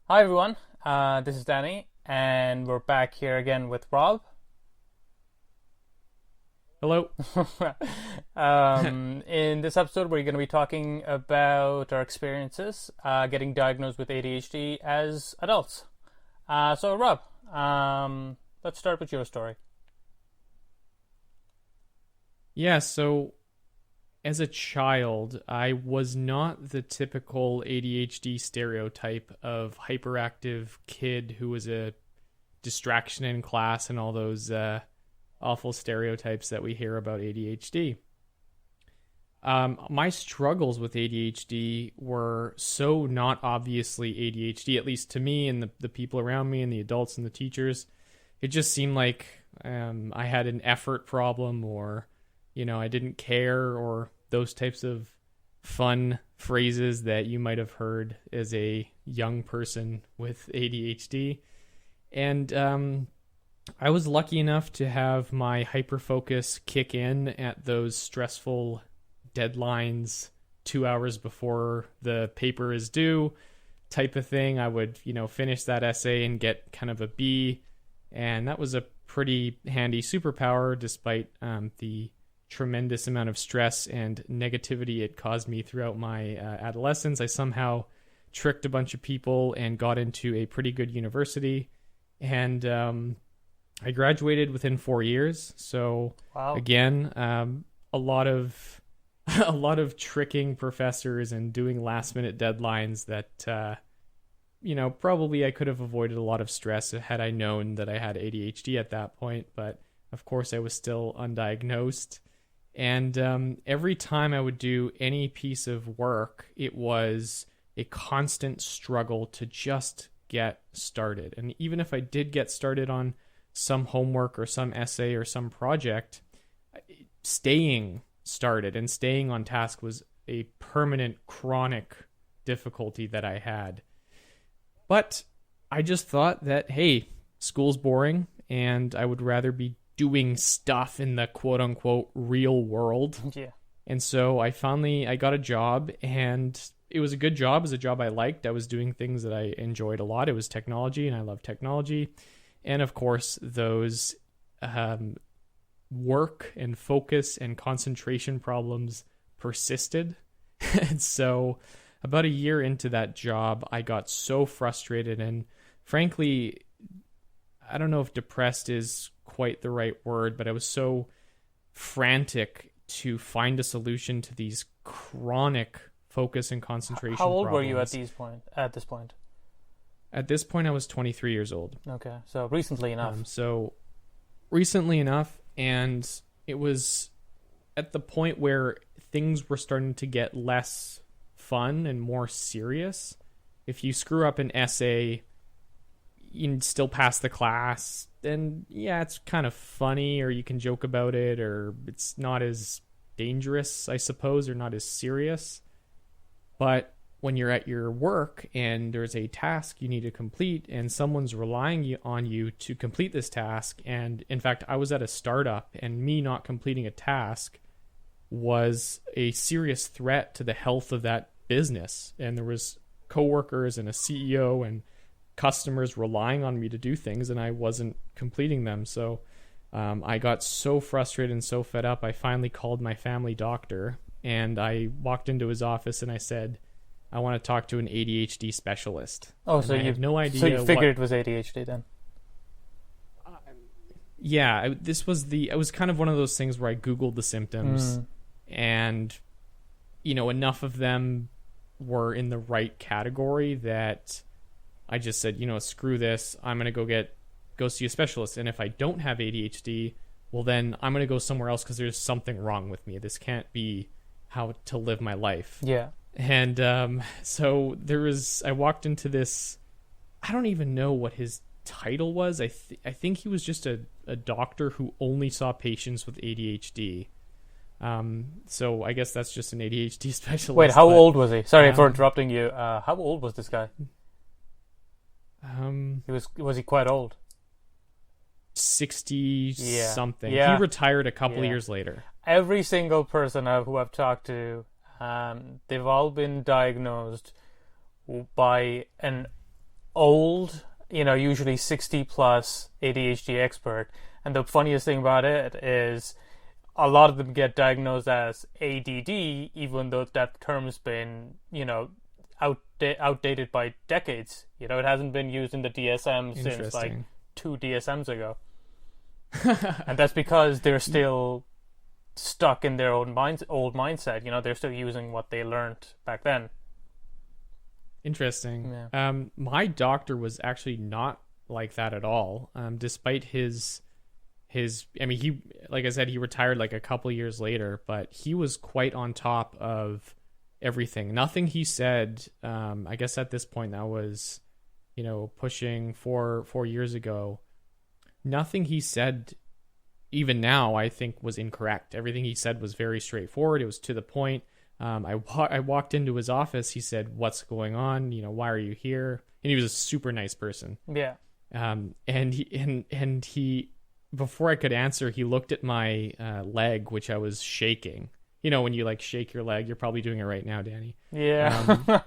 Hi everyone, this is Danny, and we're back here again with Rob. Hello. In this episode, we're going to be talking about our experiences getting diagnosed with ADHD as adults. So, Rob, let's start with your story. Yeah, so as a child, I was not the typical ADHD stereotype of hyperactive kid who was a distraction in class and all those awful stereotypes that we hear about ADHD. My struggles with ADHD were so not obviously ADHD, at least to me and the people around me and the adults and the teachers. It just seemed like I had an effort problem, or I didn't care, or those types of fun phrases that you might have heard as a young person with ADHD. And I was lucky enough to have my hyperfocus kick in at those stressful deadlines 2 hours before the paper is due type of thing. I would, finish that essay and get kind of a B. And that was a pretty handy superpower despite the tremendous amount of stress and negativity it caused me throughout my adolescence. I somehow tricked a bunch of people and got into a pretty good university. And I graduated within 4 years. So Wow. again, a lot of a lot of tricking professors and doing last minute deadlines that probably I could have avoided a lot of stress had I known that I had ADHD at that point. But of course, I was still undiagnosed. And every time I would do any piece of work, it was a constant struggle to just get started. And even if I did get started on some homework or some essay or some project, staying started and staying on task was a permanent chronic difficulty that I had. But I just thought that, hey, school's boring and I would rather be doing stuff in the quote unquote real world. Yeah. And so I got a job, and it was a good job. It was a job I liked. I was doing things that I enjoyed a lot. It was technology, and I love technology. And of course, those work and focus and concentration problems persisted. And so about a year into that job, I got so frustrated, and frankly, I don't know if depressed is quite the right word, but I was so frantic to find a solution to these chronic focus and concentration How old problems. were you at this point? At this point, I was 23 years old. Okay, so recently enough. So recently enough, and it was at the point where things were starting to get less fun and more serious. If you screw up an essay, you can still pass the class, and yeah, it's kind of funny, or you can joke about it, or it's not as dangerous, I suppose, or not as serious. But when you're at your work and there's a task you need to complete and someone's relying on you to complete this task, and in fact, I was at a startup, and me not completing a task was a serious threat to the health of that business. And there was coworkers and a CEO and customers relying on me to do things, and I wasn't completing them. So I got so frustrated and so fed up, I finally called my family doctor, and I walked into his office and I said, I want to talk to an ADHD specialist. Oh, and so I you have no idea. So you figured it was ADHD then? Yeah, it was kind of one of those things where I Googled the symptoms, and enough of them were in the right category that I just said, screw this. I'm going to go see a specialist. And if I don't have ADHD, well, then I'm going to go somewhere else because there's something wrong with me. This can't be how to live my life. Yeah. And so I walked into this, I don't even know what his title was. I think he was just a doctor who only saw patients with ADHD. So I guess that's just an ADHD specialist. Wait, how old was he? Sorry for interrupting you. How old was this guy? Was he quite old? 60 something. Yeah. He retired a couple of years later. Every single person who I've talked to, they've all been diagnosed by an old, usually 60 plus ADHD expert. And the funniest thing about it is a lot of them get diagnosed as ADD, even though that term's been, outdated by decades. It hasn't been used in the DSM since like 2 DSMs ago. And that's because they're still stuck in their old mindset. They're still using what they learned back then. Interesting. Yeah. My doctor was actually not like that at all. Despite his, he, like I said, he retired like a couple years later, but he was quite on top of everything. Nothing he said, I guess at this point that was, pushing 4 years ago. Nothing he said, even now, I think was incorrect. Everything he said was very straightforward. It was to the point. I walked into his office. He said, "What's going on? Why are you here?" And he was a super nice person. Yeah. And he before I could answer, he looked at my leg, which I was shaking. When you like shake your leg, you're probably doing it right now, Danny. Yeah.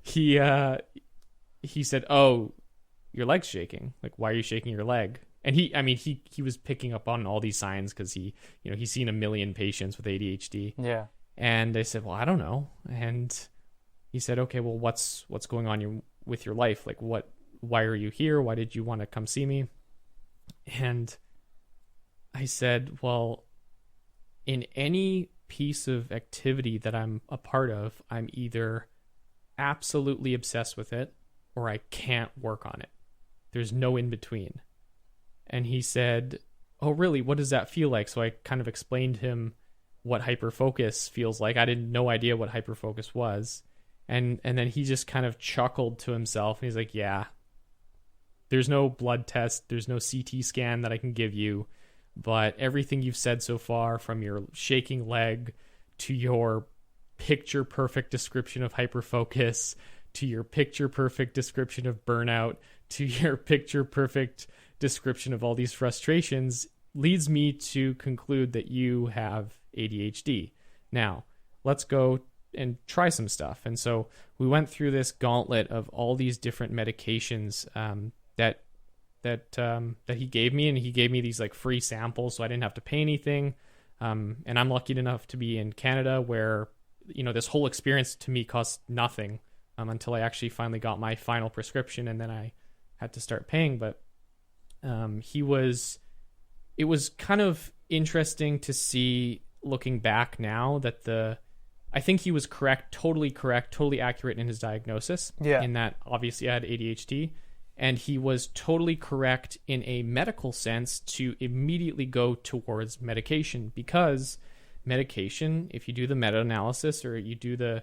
He said, "Oh, your leg's shaking. Like, why are you shaking your leg?" And he was picking up on all these signs because he's seen a million patients with ADHD. Yeah. And I said, "Well, I don't know." And he said, "Okay, well, what's going on with your life? Like, why are you here? Why did you want to come see me?" And I said, "Well, in any piece of activity that I'm a part of, I'm either absolutely obsessed with it or I can't work on it. There's no in between." And he said, "Oh, really? What does that feel like?" So I kind of explained to him what hyperfocus feels like. I didn't no idea what hyperfocus was. And then he just kind of chuckled to himself. And he's like, "Yeah, there's no blood test. There's no CT scan that I can give you. But everything you've said so far, from your shaking leg to your picture perfect description of hyperfocus, to your picture perfect description of burnout, to your picture perfect description of all these frustrations, leads me to conclude that you have ADHD. Now, let's go and try some stuff." And so we went through this gauntlet of all these different medications that he gave me, and he gave me these like free samples, so I didn't have to pay anything. And I'm lucky enough to be in Canada, where this whole experience to me cost nothing until I actually finally got my final prescription, and then I had to start paying. But it was kind of interesting to see, looking back now, that I think he was totally accurate in his diagnosis. Yeah. In that, obviously, I had ADHD, and he was totally correct in a medical sense to immediately go towards medication, because medication, if you do the meta-analysis or you do the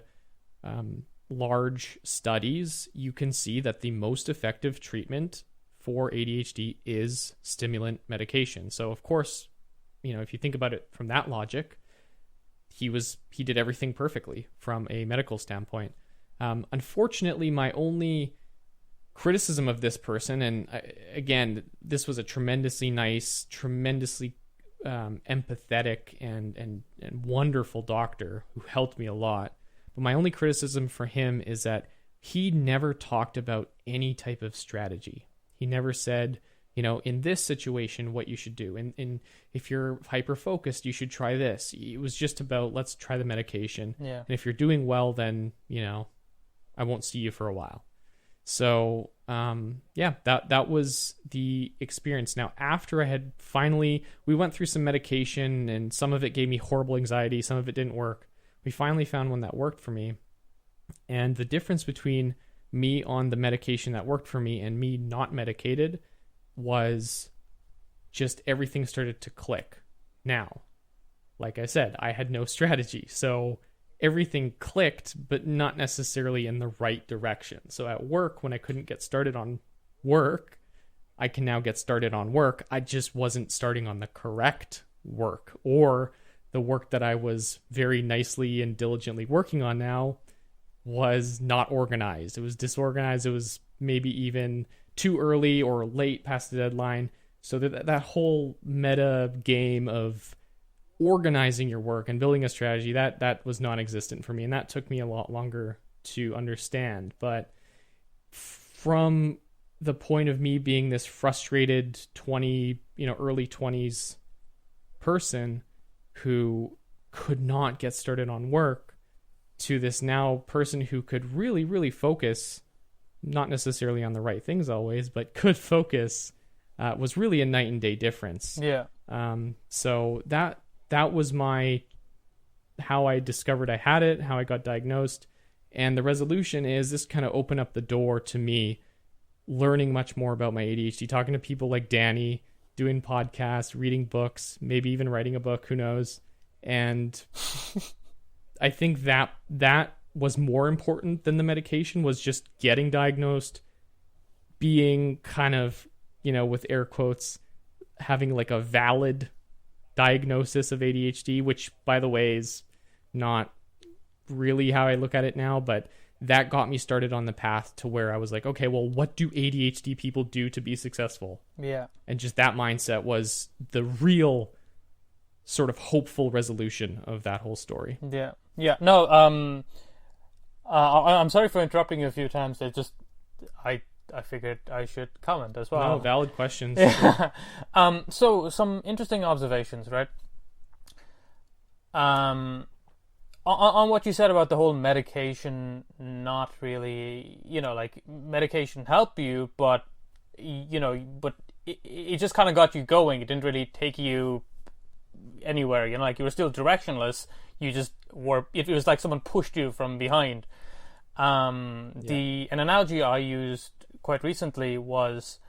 large studies, you can see that the most effective treatment for ADHD is stimulant medication. So of course, if you think about it from that logic, he did everything perfectly from a medical standpoint. Unfortunately, my only criticism of this person, and again, this was a tremendously nice, tremendously empathetic and wonderful doctor who helped me a lot. But my only criticism for him is that he never talked about any type of strategy. He never said, in this situation, what you should do. And if you're hyper-focused, you should try this. It was just about, let's try the medication. Yeah. And if you're doing well, then, I won't see you for a while. So, that was the experience. Now, after I had we went through some medication, and some of it gave me horrible anxiety. Some of it didn't work. We finally found one that worked for me. And the difference between me on the medication that worked for me and me not medicated was just everything started to click. Now, like I said, I had no strategy. So everything clicked, but not necessarily in the right direction. So at work, when I couldn't get started on work, I can now get started on work. I just wasn't starting on the correct work, or the work that I was very nicely and diligently working on now was not organized. It was disorganized. It was maybe even too early or late past the deadline. So that whole meta game of organizing your work and building a strategy, that was non-existent for me. And that took me a lot longer to understand. But from the point of me being this frustrated early 20s person who could not get started on work, to this now person who could really, really focus, not necessarily on the right things always, but could focus, was really a night and day difference. Yeah. So that was how I discovered I had it, how I got diagnosed. And the resolution is this kind of opened up the door to me learning much more about my ADHD, talking to people like Danny, doing podcasts, reading books, maybe even writing a book, who knows. And I think that was more important than the medication, was just getting diagnosed, being kind of, with air quotes, having like a valid diagnosis of ADHD, which, by the way, is not really how I look at it now, but that got me started on the path to where I was like, okay, well, what do ADHD people do to be successful? Yeah. And just that mindset was the real sort of hopeful resolution of that whole story. Yeah. Yeah. No, I'm sorry for interrupting you a few times. I figured I should comment as well. No, valid questions. Yeah. So some interesting observations, right? On what you said about the whole medication not really, like medication helped you, but it just kind of got you going. It didn't really take you anywhere, like you were still directionless. You just were, it was like someone pushed you from behind. An analogy I used quite recently was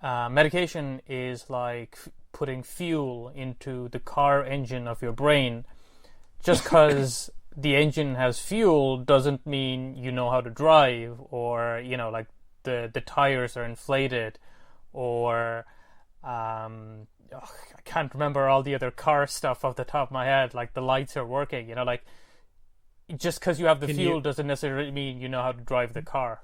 medication is like putting fuel into the car engine of your brain. Just because the engine has fuel doesn't mean you know how to drive, or like the tires are inflated, or I can't remember all the other car stuff off the top of my head, like the lights are working, like just because you have the fuel doesn't necessarily mean you know how to drive the car.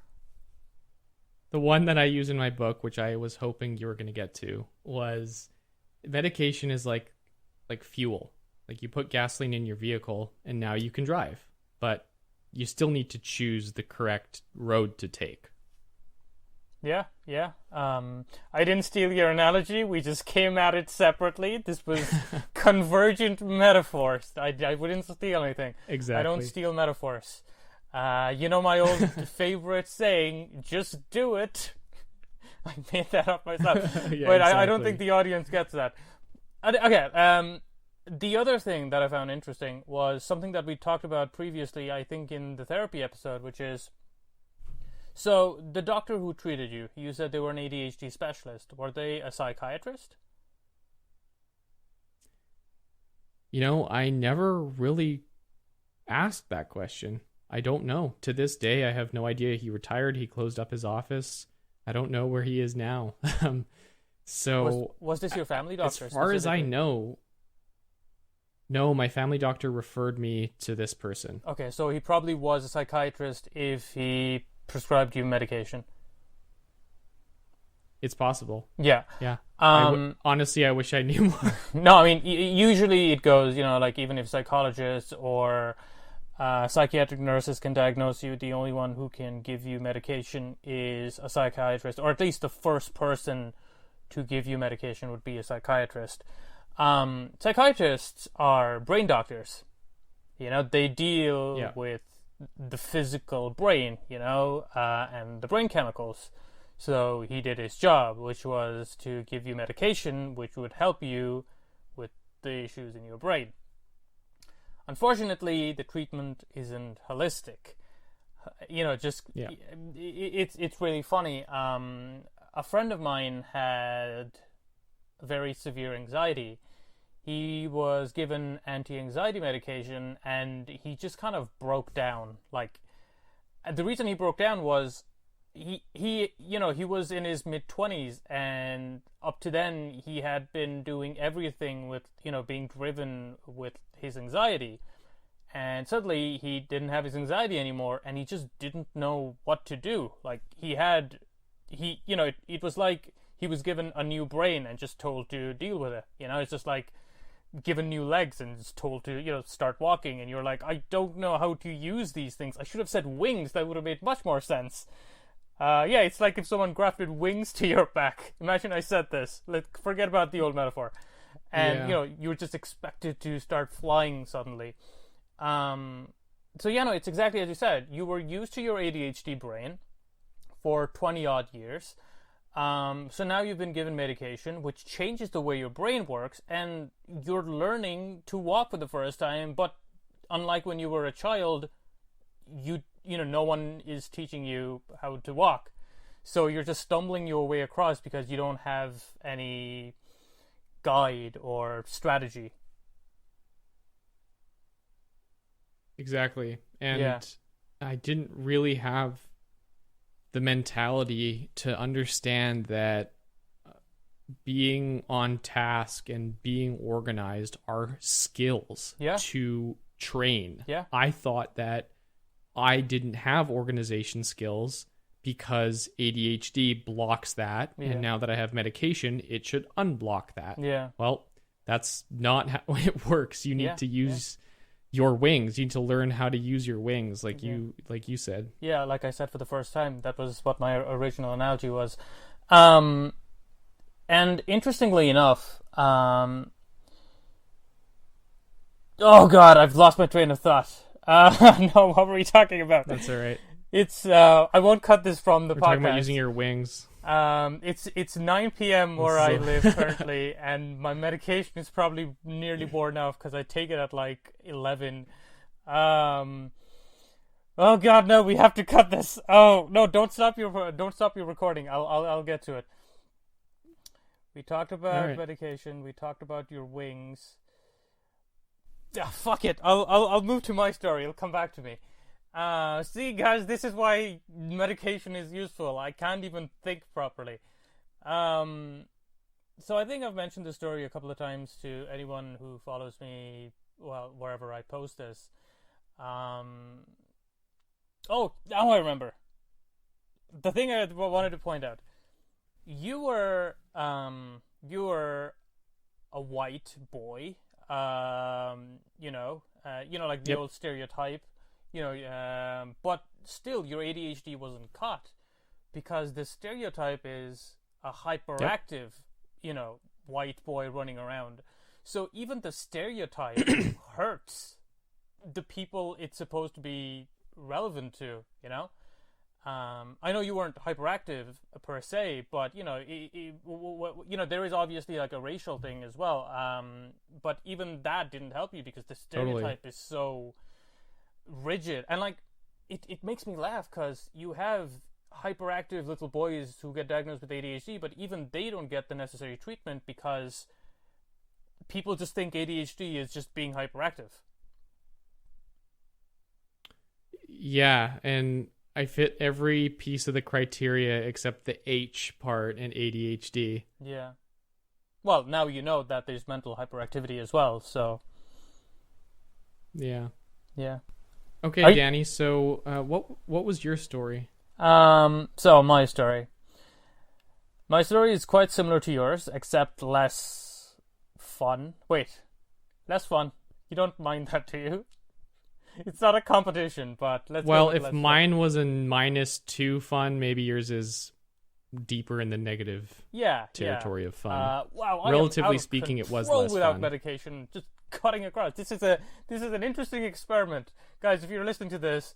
The one that I use in my book, which I was hoping you were going to get to, was medication is like fuel. Like you put gasoline in your vehicle and now you can drive, but you still need to choose the correct road to take. Yeah. I didn't steal your analogy. We just came at it separately. This was convergent metaphors. I wouldn't steal anything. Exactly. I don't steal metaphors. My old favorite saying, just do it. I made that up myself. Yeah, but exactly. I don't think the audience gets that. Okay, the other thing that I found interesting was something that we talked about previously, I think in the therapy episode, which is, so the doctor who treated you, you said they were an ADHD specialist. Were they a psychiatrist? I never really asked that question. I don't know. To this day, I have no idea. He retired. He closed up his office. I don't know where he is now. So was this your family doctor? As far as I know, no, my family doctor referred me to this person. Okay, so he probably was a psychiatrist if he prescribed you medication. It's possible. Yeah. Yeah. Honestly, I wish I knew more. No, I mean, usually it goes, like even if psychologists or psychiatric nurses can diagnose you, the only one who can give you medication is a psychiatrist, or at least the first person to give you medication would be a psychiatrist. Psychiatrists are brain doctors. They deal with the physical brain, and the brain chemicals. So he did his job, which was to give you medication which would help you with the issues in your brain. Unfortunately, the treatment isn't holistic. It's really funny. A friend of mine had very severe anxiety. He was given anti-anxiety medication and he just kind of broke down. And the reason he broke down was he was in his mid-20s, and up to then he had been doing everything with, being driven with his anxiety. And suddenly he didn't have his anxiety anymore, and he just didn't know what to do. It was like he was given a new brain and just told to deal with it. It's just like given new legs and just told to, start walking. And you're like, I don't know how to use these things. I should have said wings. That would have made much more sense. Yeah, it's like if someone grafted wings to your back. Imagine I said this. Forget about the old metaphor. And, you were just expected to start flying suddenly. So, no, it's exactly as you said. You were used to your ADHD brain for 20 odd years. So now you've been given medication, which changes the way your brain works, and you're learning to walk for the first time. But unlike when you were a child, no one is teaching you how to walk. So you're just stumbling your way across because you don't have any guide or strategy. Exactly. And I didn't really have the mentality to understand that being on task and being organized are skills to train. Yeah. I thought that I didn't have organization skills because ADHD blocks that. Yeah. And now that I have medication, it should unblock that. Yeah. Well, that's not how it works. You need to use your wings. You need to learn how to use your wings, like you said. Yeah, like I said for the first time, that was what my original analogy was. And interestingly enough, oh God, I've lost my train of thought. No, what were we talking about? That's all right. It's I won't cut this from the podcast. Talking about using your wings. It's 9 p.m. where I live currently, and my medication is probably nearly worn off because I take it at like 11. Oh God, no! We have to cut this. Oh no! Don't stop your recording. I'll get to it. We talked about medication. We talked about your wings. Fuck it. I'll move to my story. It'll come back to me. See, guys, this is why medication is useful. I can't even think properly. So I think I've mentioned this story a couple of times to anyone who follows me, well, wherever I post this. Oh, now I remember. The thing I wanted to point out. You were a white boy, like the old stereotype. But still your ADHD wasn't caught because the stereotype is a hyperactive, white boy running around. So even the stereotype hurts the people it's supposed to be relevant to, I know you weren't hyperactive per se, but there is obviously like a racial thing as well. But even that didn't help you because the stereotype is so rigid, and like it makes me laugh because you have hyperactive little boys who get diagnosed with ADHD, but even they don't get the necessary treatment because people just think ADHD is just being hyperactive. Yeah, and I fit every piece of the criteria except the H part in ADHD. Yeah. Well, now you know that there's mental hyperactivity as well, so yeah. Okay, Danny. So, what was your story? So my story. My story is quite similar to yours, except less fun. Wait, less fun. You don't mind that, do you? It's not a competition, but let's. Well, if mine was a -2 fun, maybe yours is deeper in the negative territory of fun. Wow. Relatively speaking, it was less without fun. medication, just cutting across. This is an interesting experiment, guys. If you're listening to this,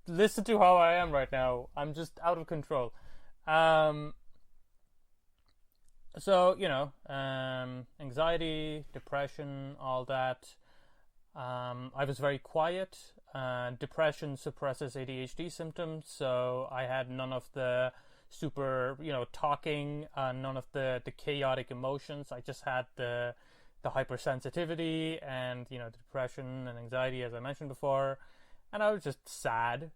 listen to how I am right now. I'm just out of control. So anxiety, depression, all that. I was very quiet. Depression suppresses ADHD symptoms, so I had none of the super, talking, none of the chaotic emotions. I just had the hypersensitivity and, the depression and anxiety, as I mentioned before, and I was just sad.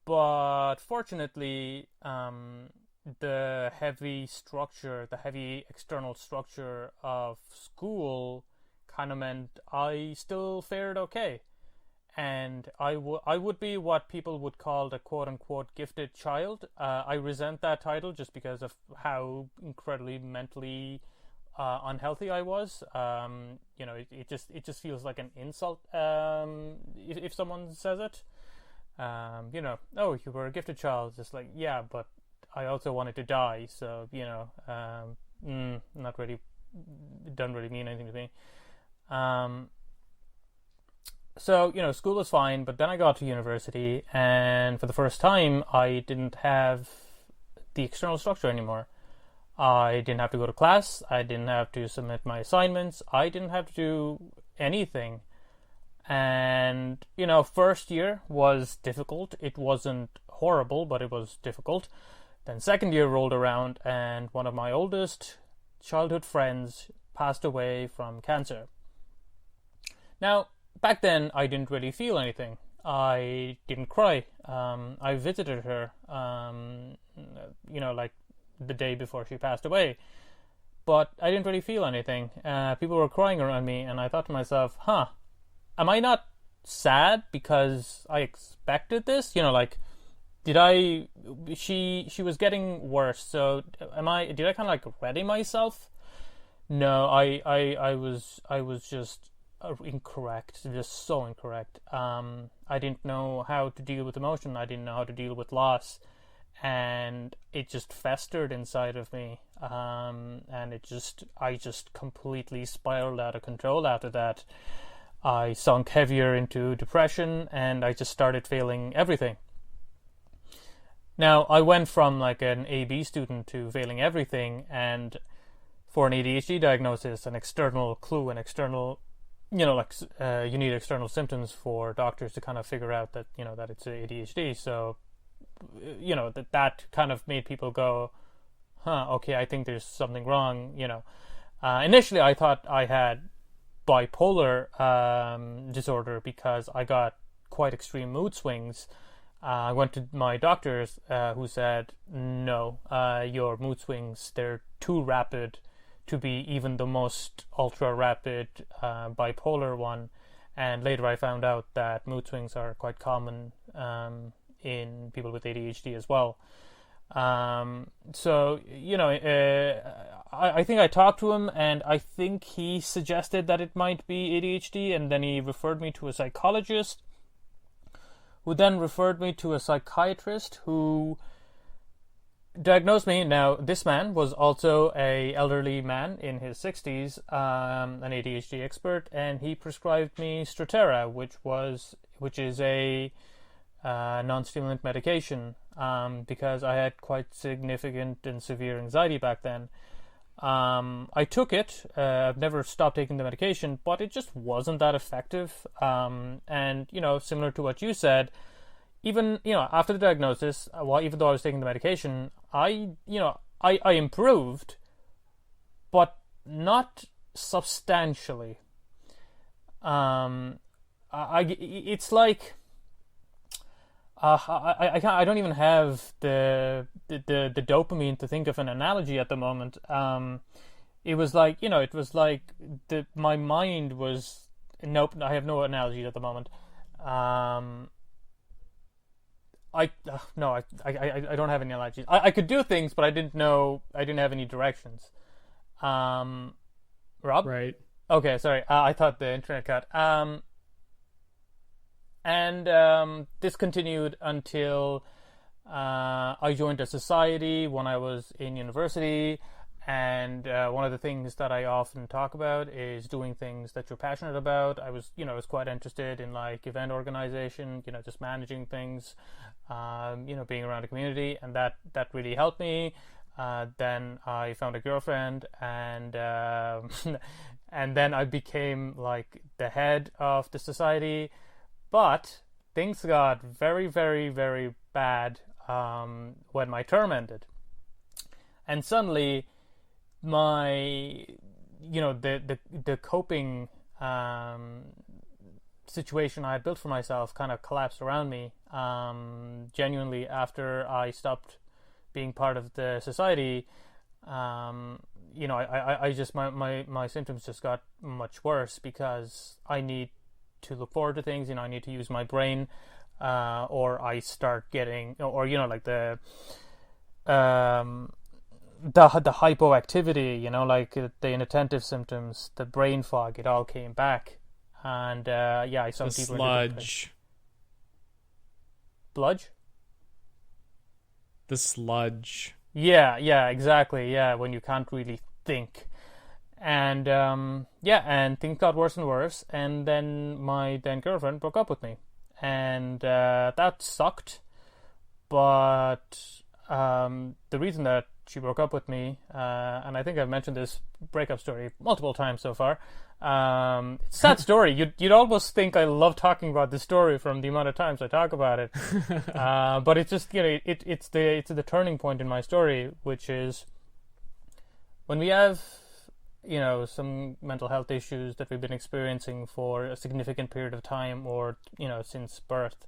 But fortunately, the heavy external structure of school kind of meant I still fared okay. And I would be what people would call the quote-unquote gifted child. I resent that title just because of how incredibly mentally unhealthy I was. It just feels like an insult if someone says it. Oh, you were a gifted child. Just like, yeah, but I also wanted to die. So, not really, it doesn't really mean anything to me. So, school was fine, but then I got to university, and for the first time, I didn't have the external structure anymore. I didn't have to go to class. I didn't have to submit my assignments. I didn't have to do anything. And, first year was difficult. It wasn't horrible, but it was difficult. Then second year rolled around, and one of my oldest childhood friends passed away from cancer. Now, back then, I didn't really feel anything. I didn't cry. I visited her, like the day before she passed away. But I didn't really feel anything. People were crying around me, and I thought to myself, am I not sad because I expected this? She was getting worse, so did I kind of like ready myself? No, I was just incorrect, just so incorrect. I didn't know how to deal with emotion. I didn't know how to deal with loss, and it just festered inside of me. And I just completely spiraled out of control after that. I sunk heavier into depression, and I just started failing everything. Now, I went from like an A-B student to failing everything, and for an ADHD diagnosis, an external clue, an external, you need external symptoms for doctors to kind of figure out that, that it's ADHD. So, that kind of made people go, okay, I think there's something wrong, Initially, I thought I had bipolar disorder because I got quite extreme mood swings. I went to my doctors who said, no, your mood swings, they're too rapid to be even the most ultra rapid bipolar one. And later I found out that mood swings are quite common in people with ADHD as well. I think I talked to him, and I think he suggested that it might be ADHD, and then he referred me to a psychologist, who then referred me to a psychiatrist who diagnosed me. Now, this man was also an elderly man in his 60s, an ADHD expert, and he prescribed me Strattera, which is a non-stimulant medication, because I had quite significant and severe anxiety back then. I took it. I've never stopped taking the medication, but it just wasn't that effective. And similar to what you said, even after the diagnosis, even though I was taking the medication, I improved, but not substantially. It's like I don't even have the dopamine to think of an analogy at the moment. It was like my mind was nope. I have no analogy at the moment. I don't have any analogies. I could do things, but I didn't have any directions. Rob? Right. Okay, sorry. I thought the internet cut. And this continued until I joined a society when I was in university. And one of the things that I often talk about is doing things that you're passionate about. I was quite interested in like event organization, just managing things, being around a community, and that really helped me. Then I found a girlfriend, and and then I became like the head of the society. But things got very, very, very bad when my term ended, and suddenly my the coping situation I had built for myself kind of collapsed around me. Genuinely, after I stopped being part of the society, I just my symptoms just got much worse because I need to look forward to things. I need to use my brain, or I start getting, like the hypoactivity, like the inattentive symptoms, the brain fog, it all came back, and I saw the deeper sludge. Bludge? The sludge. Yeah, exactly. Yeah, when you can't really think. And and things got worse and worse. And then my then girlfriend broke up with me, and that sucked. But the reason that she broke up with me, and I think I've mentioned this breakup story multiple times so far. It's a sad story. You'd almost think I love talking about this story from the amount of times I talk about it. But it's just, it's the turning point in my story, which is when we have, some mental health issues that we've been experiencing for a significant period of time, or since birth.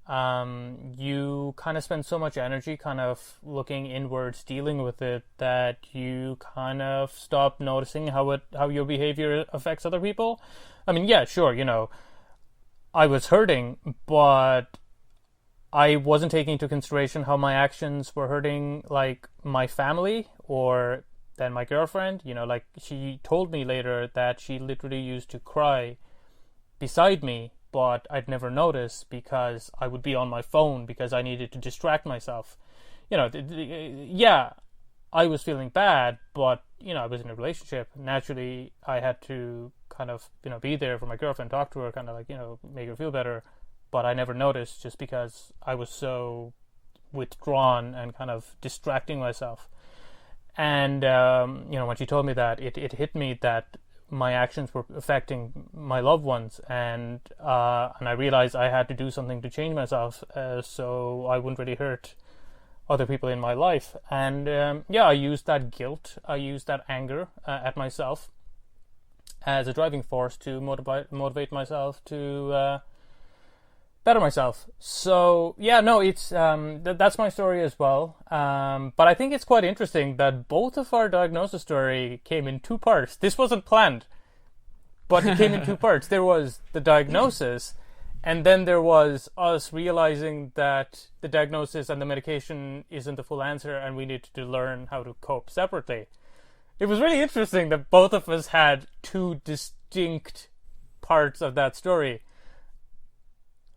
You kind of spend so much energy kind of looking inwards, dealing with it, that you kind of stop noticing how your behavior affects other people. I mean, yeah, sure, I was hurting, but I wasn't taking into consideration how my actions were hurting, like, my family, or then my girlfriend. Like, she told me later that she literally used to cry beside me, but I'd never notice because I would be on my phone because I needed to distract myself. Yeah, I was feeling bad, but, I was in a relationship. Naturally, I had to kind of, be there for my girlfriend, talk to her, kind of like, make her feel better. But I never noticed just because I was so withdrawn and kind of distracting myself. And, when she told me that, it hit me that my actions were affecting my loved ones, and I realized I had to do something to change myself, so I wouldn't really hurt other people in my life. And I used that guilt, I used that anger at myself as a driving force to motivate myself to better myself. So it's that's my story as well. But I think it's quite interesting that both of our diagnosis story came in two parts. This wasn't planned, but it came in two parts. There was the diagnosis, and then there was us realizing that the diagnosis and the medication isn't the full answer, and we need to learn how to cope separately. It was really interesting that both of us had two distinct parts of that story.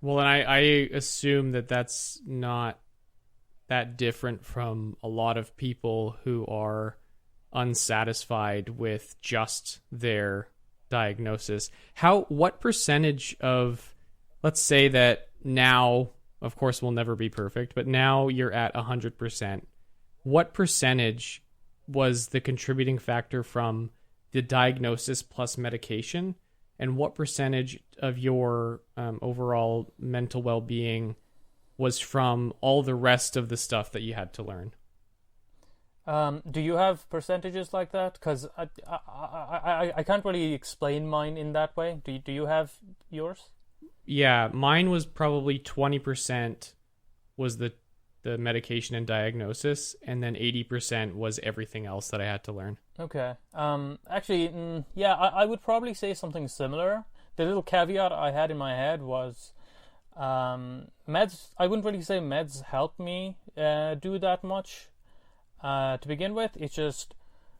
Well, and I assume that that's not that different from a lot of people who are unsatisfied with just their diagnosis. What percentage of, let's say that now, of course we'll never be perfect, but now you're at 100%. What percentage was the contributing factor from the diagnosis plus medication? And what percentage of your overall mental well-being was from all the rest of the stuff that you had to learn? Do you have percentages like that? Because I can't really explain mine in that way. Do you have yours? Yeah, mine was probably 20% was the medication and diagnosis, and then 80% was everything else that I had to learn. Okay. Actually, I would probably say something similar. The little caveat I had in my head was meds. I wouldn't really say meds helped me do that much to begin with. It's just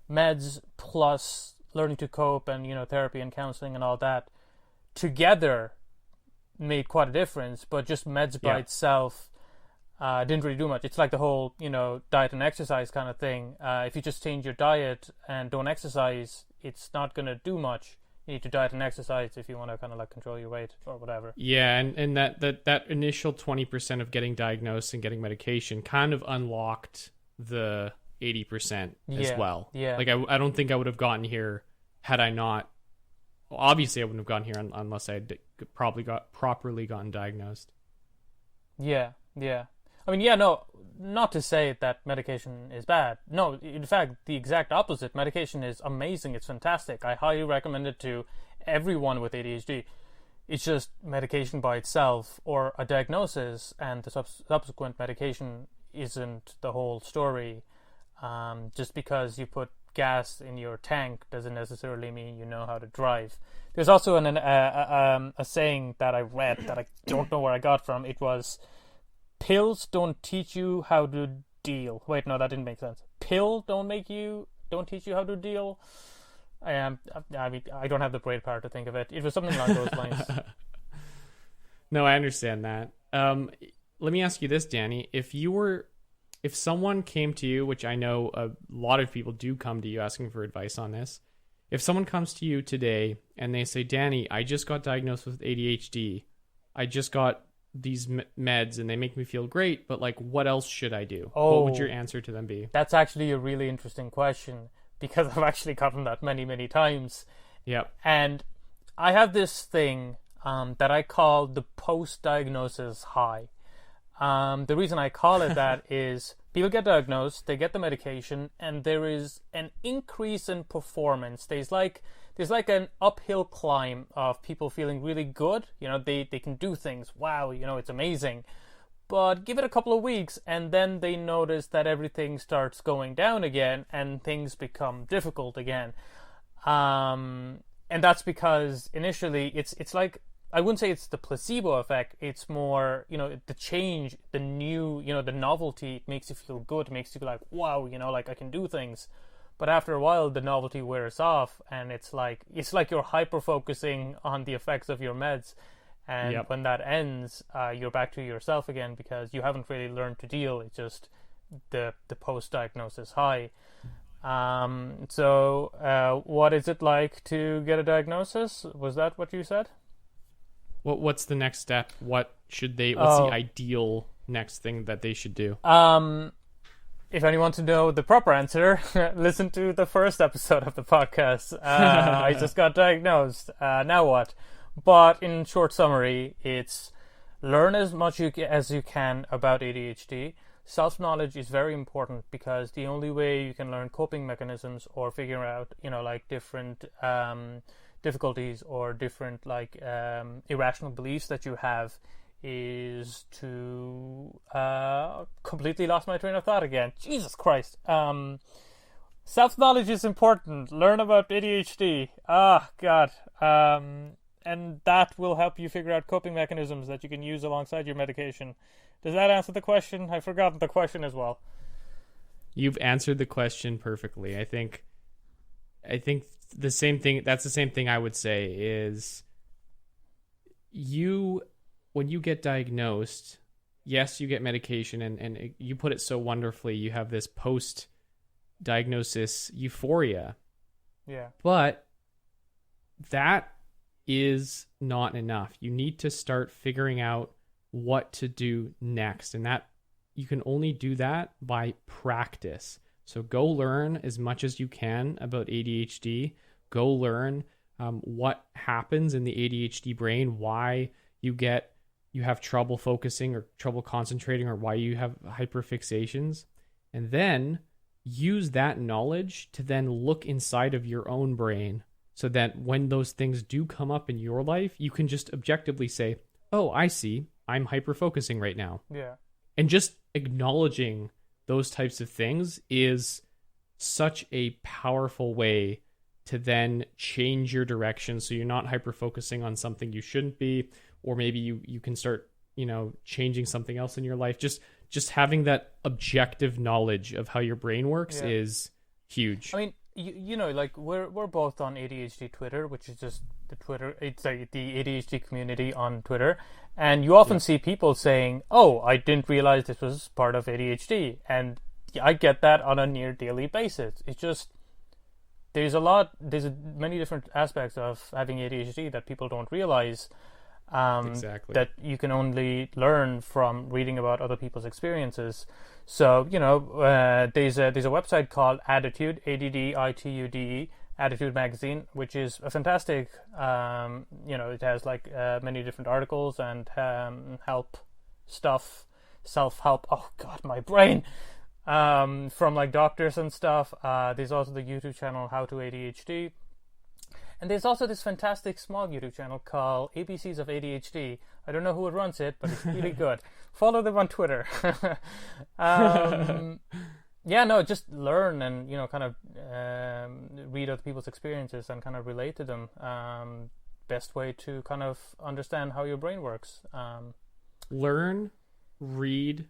meds plus learning to cope and, therapy and counseling and all that together made quite a difference. But just meds by itself didn't really do much. It's like the whole, diet and exercise kind of thing. If you just change your diet and don't exercise, it's not going to do much. You need to diet and exercise if you want to kind of like control your weight or whatever. Yeah, and that initial 20% of getting diagnosed and getting medication kind of unlocked the 80% as well. Yeah. Like I don't think I would have gotten here had I not. Well, obviously, I wouldn't have gotten here unless I had probably properly gotten diagnosed. Yeah. I mean, no, not to say that medication is bad. No, in fact, the exact opposite. Medication is amazing. It's fantastic. I highly recommend it to everyone with ADHD. It's just medication by itself or a diagnosis and the subsequent medication isn't the whole story. Just because you put gas in your tank doesn't necessarily mean you know how to drive. There's also a saying that I read that I don't know where I got from. It was, pills don't teach you how to deal. Wait, no, that didn't make sense. Pill don't teach you how to deal. I mean, I don't have the brain power to think of it. It was something along those lines. No, I understand that. let me ask you this, Danny. If someone came to you, which I know a lot of people do come to you asking for advice on this, if someone comes to you today and they say, Danny, I just got diagnosed with ADHD. I just got these meds and they make me feel great, but like, what else should I do? What would your answer to them be? That's actually a really interesting question, because I've actually gotten that many, many times. Yep. And I have this thing that I call the post-diagnosis high. The reason I call it that is people get diagnosed, they get the medication, and there is an increase in performance. There's like an uphill climb of people feeling really good. You know, they can do things. Wow, you know, it's amazing. But give it a couple of weeks, and then they notice that everything starts going down again, and things become difficult again. And that's because initially it's like, I wouldn't say it's the placebo effect. It's more, you know, the change, the new, you know, the novelty makes you feel good, makes you like, wow, you know, like I can do things. But after a while, the novelty wears off, and it's like you're hyper focusing on the effects of your meds. And when that ends, you're back to yourself again, because you haven't really learned to deal. It's just the post-diagnosis high. So what is it like to get a diagnosis? Was that what you said? What's the next step? What's the ideal next thing that they should do? If anyone wants to know the proper answer, listen to the first episode of the podcast. I just got diagnosed. Now what? But in short summary, it's learn as much as you can about ADHD. Self-knowledge is very important, because the only way you can learn coping mechanisms or figure out, you know, like different difficulties or different like irrational beliefs that you have is to completely lost my train of thought again. Jesus Christ. Self-knowledge is important. Learn about ADHD. God. And that will help you figure out coping mechanisms that you can use alongside your medication. Does that answer the question? I've forgotten the question as well. You've answered the question perfectly. I think the same thing, that's the same thing I would say is when you get diagnosed, yes, you get medication, and you put it so wonderfully, you have this post-diagnosis euphoria. Yeah. But that is not enough. You need to start figuring out what to do next, and that you can only do that by practice. So go learn as much as you can about ADHD. Go learn what happens in the ADHD brain, why you have trouble focusing or trouble concentrating, or why you have hyperfixations, and then use that knowledge to then look inside of your own brain, so that when those things do come up in your life, you can just objectively say, oh, I see, I'm hyperfocusing right now. Yeah. And just acknowledging those types of things is such a powerful way to then change your direction, so you're not hyper-focusing on something you shouldn't be, or maybe you can start, you know, changing something else in your life. Just having that objective knowledge of how your brain works is huge. I mean, you know, like we're both on ADHD Twitter, which is just it's like the ADHD community on Twitter, and you often see people saying, "Oh, I didn't realize this was part of ADHD," and I get that on a near daily basis. It's just there's many different aspects of having ADHD that people don't realize. Exactly. That you can only learn from reading about other people's experiences. So, you know, there's a website called Attitude, ADDITUDE, Attitude Magazine, which is a fantastic, you know, it has like many different articles and help stuff, self-help. Oh God, my brain. From like doctors and stuff. There's also the YouTube channel How to ADHD. And there's also this fantastic small YouTube channel called ABCs of ADHD. I don't know who runs it, but it's really good. Follow them on Twitter. Just learn and, you know, kind of read other people's experiences and kind of relate to them. Best way to kind of understand how your brain works. Learn, read,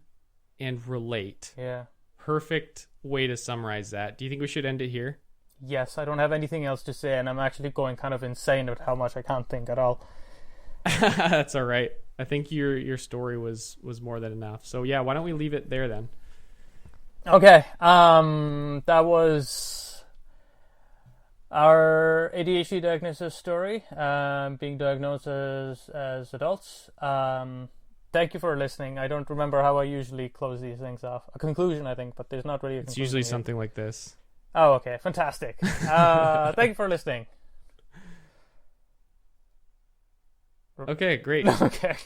and relate. Yeah. Perfect way to summarize that. Do you think we should end it here? Yes, I don't have anything else to say, and I'm actually going kind of insane with how much I can't think at all. That's all right. I think your story was more than enough. So yeah, why don't we leave it there then? Okay. That was our ADHD diagnosis story. Being diagnosed as adults. Thank you for listening. I don't remember how I usually close these things off. A conclusion, I think, but there's not really a conclusion. It's usually something like this. Oh, okay. Fantastic. Thank you for listening. Okay, great. Okay.